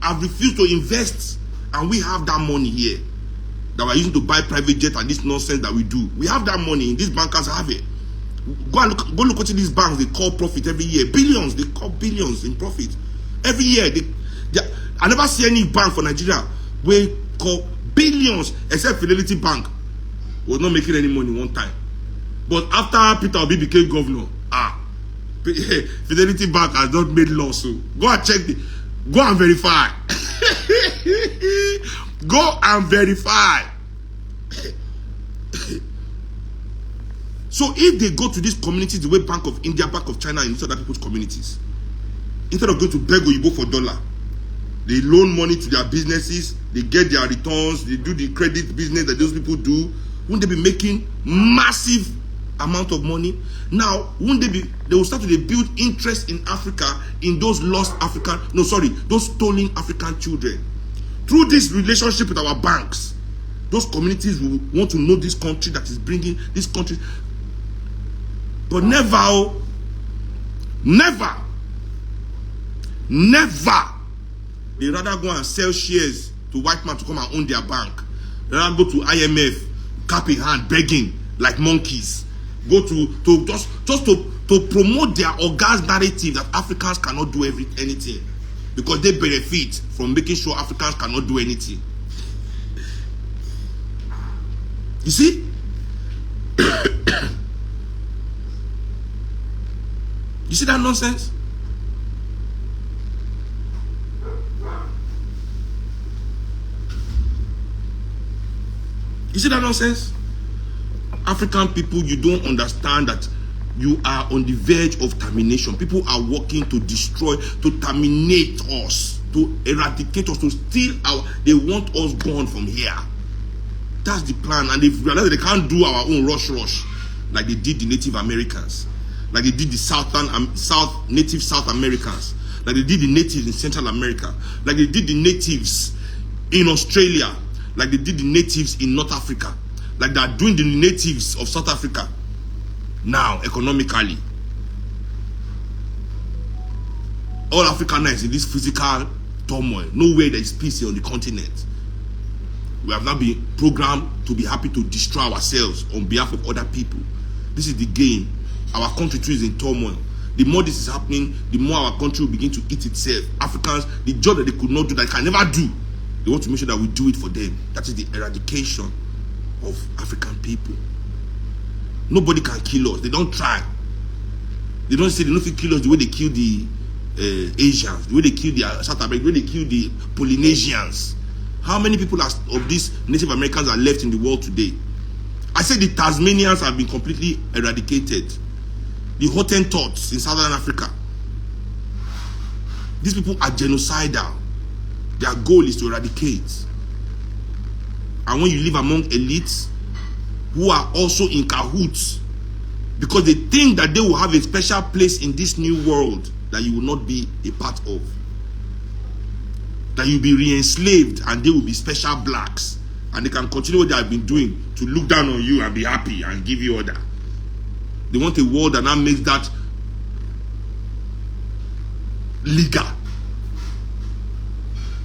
have refused to invest. And we have that money here that we're using to buy private jet and this nonsense that we do. We have that money. These bankers have it. Go look at these banks. They call profit every year. Billions. They call billions in profit. Every year. I never see any bank for Nigeria where call billions except Fidelity Bank was not making any money one time. But after Peter Obi became governor, Fidelity Bank has not made law, so go and check go and verify. Go and verify. So if they go to these communities the way Bank of India, Bank of China, and these other people's communities, instead of going to beg Oyibo for dollar, they loan money to their businesses, they get their returns, they do the credit business that those people do. Wouldn't they be making massive amount of money? Now, won't they will start to build interest in Africa, in those those stolen African children. through this relationship with our banks, those communities will want to know this country that is bringing this country. But never, never, they rather go and sell shares to white man to come and own their bank. They rather go to IMF, cap in hand, begging like monkeys. Go to just to promote their organs narrative that Africans cannot do anything, because they benefit from making sure Africans cannot do anything. You see? You see that nonsense? You see that nonsense? African people, you don't understand that you are on the verge of termination. People are working to destroy, to terminate us, to eradicate us, to steal our. They want us gone from here. That's the plan, and they've realized they can't do our own rush like they did the Native Americans, like they did the Native South Americans, like they did the natives in Central America, like they did the natives in Australia, like they did the natives in North Africa, like they are doing the natives of South Africa now economically. All Africa now is in this physical turmoil. Nowhere there is peace on the continent. We have now been programmed to be happy to destroy ourselves on behalf of other people. This is the game. Our country too is in turmoil. The more this is happening, the more our country will begin to eat itself. Africans, the job that they could not do, that they can never do, they want to make sure that we do it for them. That is the eradication of African people. Nobody can kill us. They don't try. They don't say they don't kill us the way they kill the Asians, the way they kill the South Americans, the way they kill the Polynesians. How many people of these Native Americans are left in the world today? I said the Tasmanians have been completely eradicated. The Hottentots in Southern Africa. These people are genocidal. Their goal is to eradicate. And when you live among elites who are also in cahoots, because they think that they will have a special place in this new world that you will not be a part of, that you'll be re-enslaved and they will be special blacks, and they can continue what they have been doing to look down on you and be happy and give you order. They want a world that now makes that legal.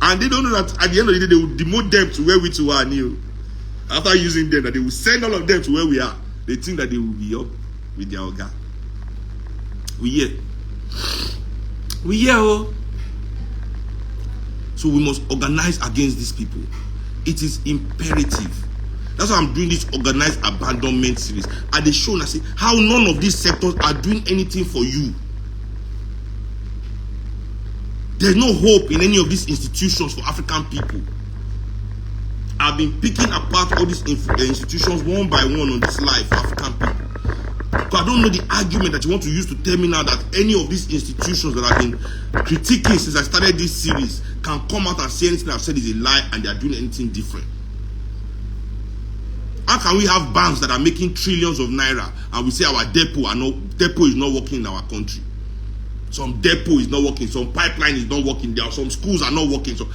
And they don't know that at the end of the day, they will demote them to where we two are new. After using them, that they will send all of them to where we are. They think that they will be up with their organ. We hear. Oh. So we must organize against these people. It is imperative. That's why I'm doing this organized abandonment series. And they show and I say how none of these sectors are doing anything for you. There's no hope in any of these institutions for African people. I've been picking apart all these institutions one by one on this live for African people. Because I don't know the argument that you want to use to tell me now that any of these institutions that I've been critiquing since I started this series can come out and say anything I've said is a lie and they are doing anything different. How can we have banks that are making trillions of naira and we say our depot is not working in our country? Some depot is not working, some pipeline is not working, there are some schools are not working. So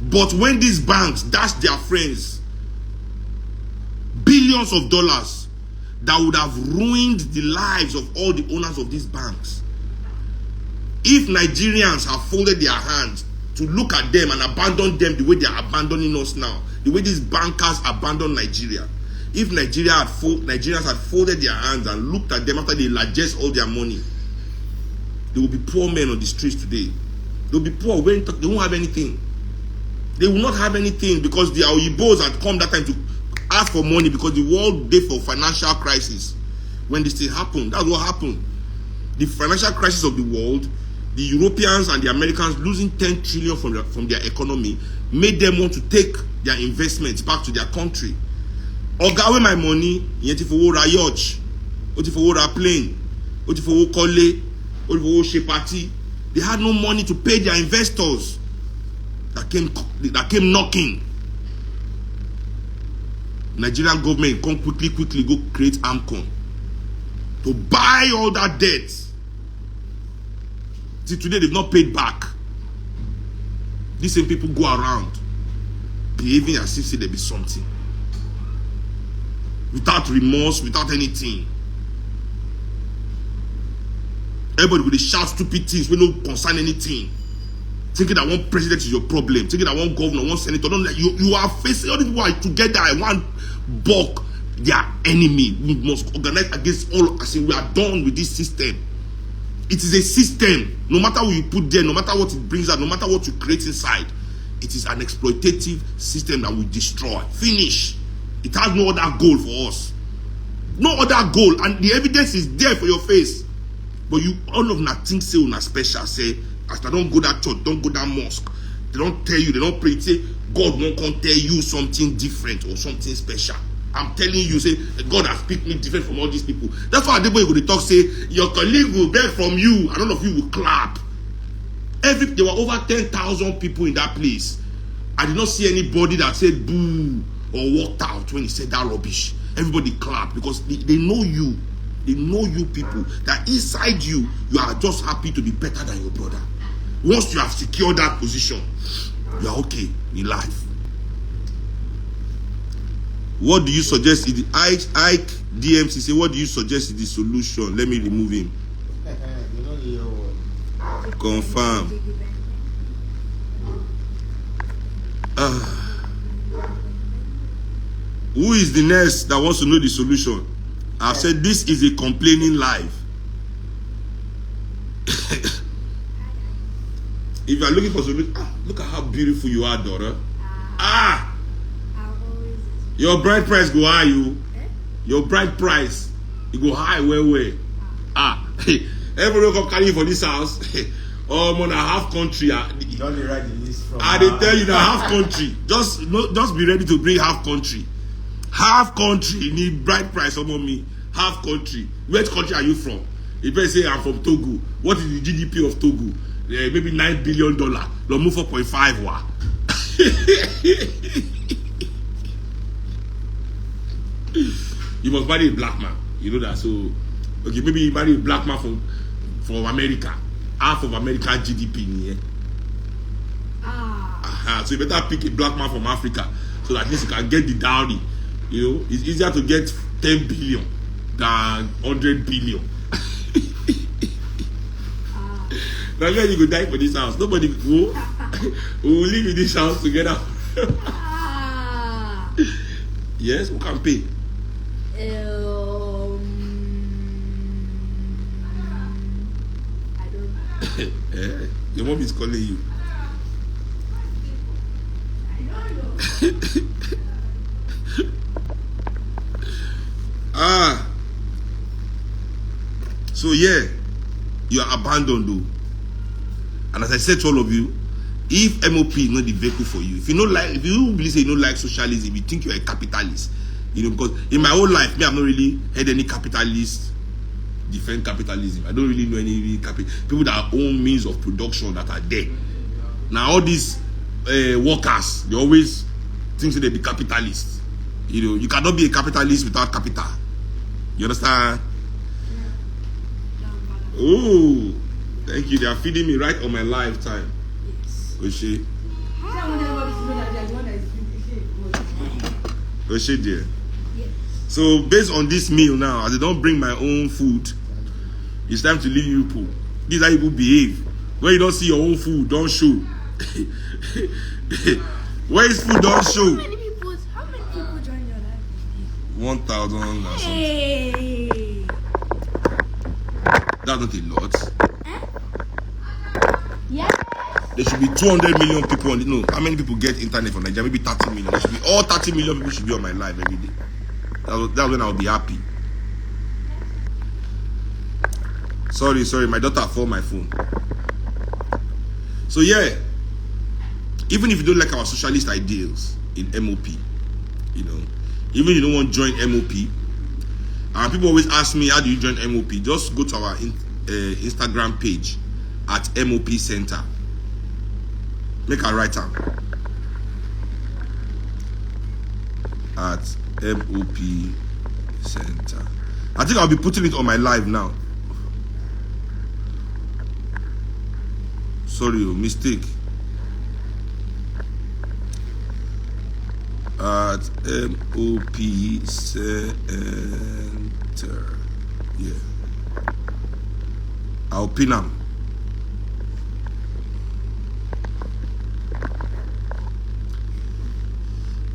but when these banks dash their friends billions of dollars that would have ruined the lives of all the owners of these banks, if Nigerians have folded their hands to look at them and abandon them the way they are abandoning us now, the way these bankers abandon Nigeria, if Nigerians had folded their hands and looked at them after they largest all their money, there will be poor men on the streets today. They will be poor, they won't have anything. They will not have anything because the Oyibos had come that time to ask for money because the world did for financial crisis. When this thing happened, that's what happened. The financial crisis of the world, the Europeans and the Americans losing 10 trillion from their economy made them want to take their investments back to their country. Oga, where my money? Yeti for ra yacht, oti for ra plane, oti for kole, oti for she party. They had no money to pay their investors that came knocking. Nigerian government come quickly go create AMCON to buy all that debt. Till today, they've not paid back. These same people go around behaving as if there be something. Without remorse, without anything. Everybody will shout stupid things when no concern anything. Thinking that one president is your problem. Thinking that one governor, one senator. Don't let you are facing all these people are together and one buck their enemy. We must organize against all. I say we are done with this system. It is a system. No matter what you put there, no matter what it brings out, no matter what you create inside, it is an exploitative system that will destroy. Finish. It has no other goal for us. No other goal. And the evidence is there for your face. But you all of nothing say on a special say, as I don't go that church, don't go that mosque. They don't tell you, they don't pray. Say God won't come tell you something different or something special. I'm telling you, say God has picked me different from all these people. That's why everybody go to talk, say your colleague will beg from you, and all of you will clap. There were over 10,000 people in that place. I did not see anybody that said boo or walked out when he said that rubbish. Everybody clapped because they know you. They know you people. That inside you, you are just happy to be better than your brother. Once you have secured that position, you are okay in life. What do you suggest is the Ike DMC say, what do you suggest is the solution? Let me remove him. Confirm. Who is the next that wants to know the solution? I've said this is a complaining life. If you are looking for solution, look at how beautiful you are, daughter. Your bride price go high, you. Your bride price, it go high, where? Everybody come carry you for this house. Oh, man, half country. You don't write the list from. I didn't tell you that half country. Just be ready to bring half country. Half country need bride price on me. Half country. Which country are you from? If I say I'm from Togo, what is the GDP of Togo? Maybe $9 billion. Don't move 4.5 wa. You must marry a black man. You know that. So, okay, maybe you marry a black man from America. Half of American GDP. So you better pick a black man from Africa so that at least you can get the dowry. You know, it's easier to get 10 billion than 100 billion. Now when you go die for this house, nobody will live in this house together. Yes, who can pay? I don't know. Your mom is calling you. So yeah, you are abandoned though. And as I said to all of you, if MOP is not the vehicle for you, if you believe say you don't like socialism, you think you're a capitalist, you know, because in my whole life, me, I've not really heard any capitalist defend capitalism. I don't really know any people that own means of production that are there. Now all these workers, they always think that they be capitalists. You know, you cannot be a capitalist without capital. You understand? Oh, thank you. They are feeding me right on my lifetime. Yes. Oshé dear. Yes. So based on this meal now, as I don't bring my own food, it's time to leave you people. These are people behave. When you don't see your own food, don't show. Where is food, don't show. How many people joined your life? 1,000 or something. Hey. That's not a lot. Yes. There should be 200 million people on it. No, how many people get internet from Nigeria? Maybe 30 million. There should be all 30 million people should be on my live every day. That's when I'll be happy. Sorry, my daughter found my phone. So yeah, even if you don't like our socialist ideals in MOP, you know, even if you don't want to join MOP, and people always ask me, how do you join MOP? Just go to our Instagram page at MOP Center. Make a right hand at MOP Center. I think I'll be putting it on my live now. Sorry, mistake. At MOP Center. Yeah. I'll pin them.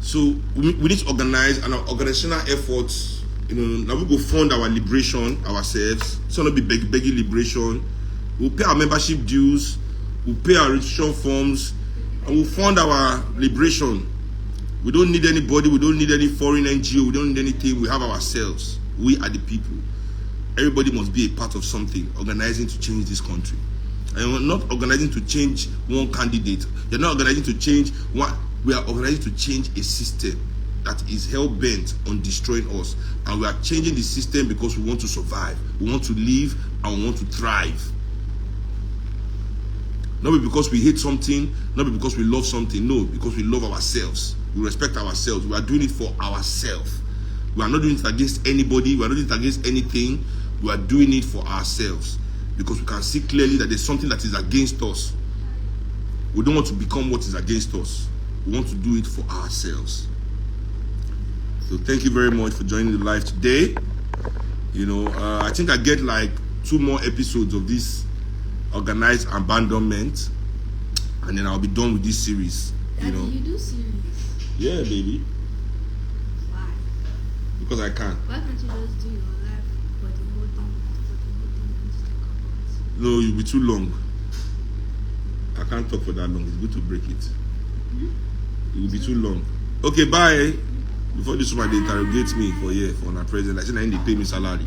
So we need to organize, and our organizational efforts, now we go fund our liberation ourselves. So not be begging liberation. We'll pay our membership dues, we'll pay our registration forms, and we'll fund our liberation. We don't need anybody, we don't need any foreign NGO, we don't need anything, we have ourselves. We are the people. Everybody must be a part of something, organizing to change this country. And we're not organizing to change one candidate. You're not organizing to change one. We are organizing to change a system that is hell-bent on destroying us. And we are changing the system because we want to survive. We want to live and we want to thrive. Not because we hate something, not because we love something. No, because we love ourselves. We respect ourselves. We are doing it for ourselves. We are not doing it against anybody. We are not doing it against anything. We are doing it for ourselves. Because we can see clearly that there's something that is against us. We don't want to become what is against us. We want to do it for ourselves. So thank you very much for joining the live today. I think I get like 2 more episodes of this organized abandonment, and then I'll be done with this series. Daddy, you do series? Yeah, baby. Why? Because I can. Why can't you just do your life for the whole thing and just talk about? No, you'll be too long. I can't talk for that long. It's good to break it. It will be too long. Okay, bye. Before this one, they interrogate me for our president. I said, I didn't pay me salary.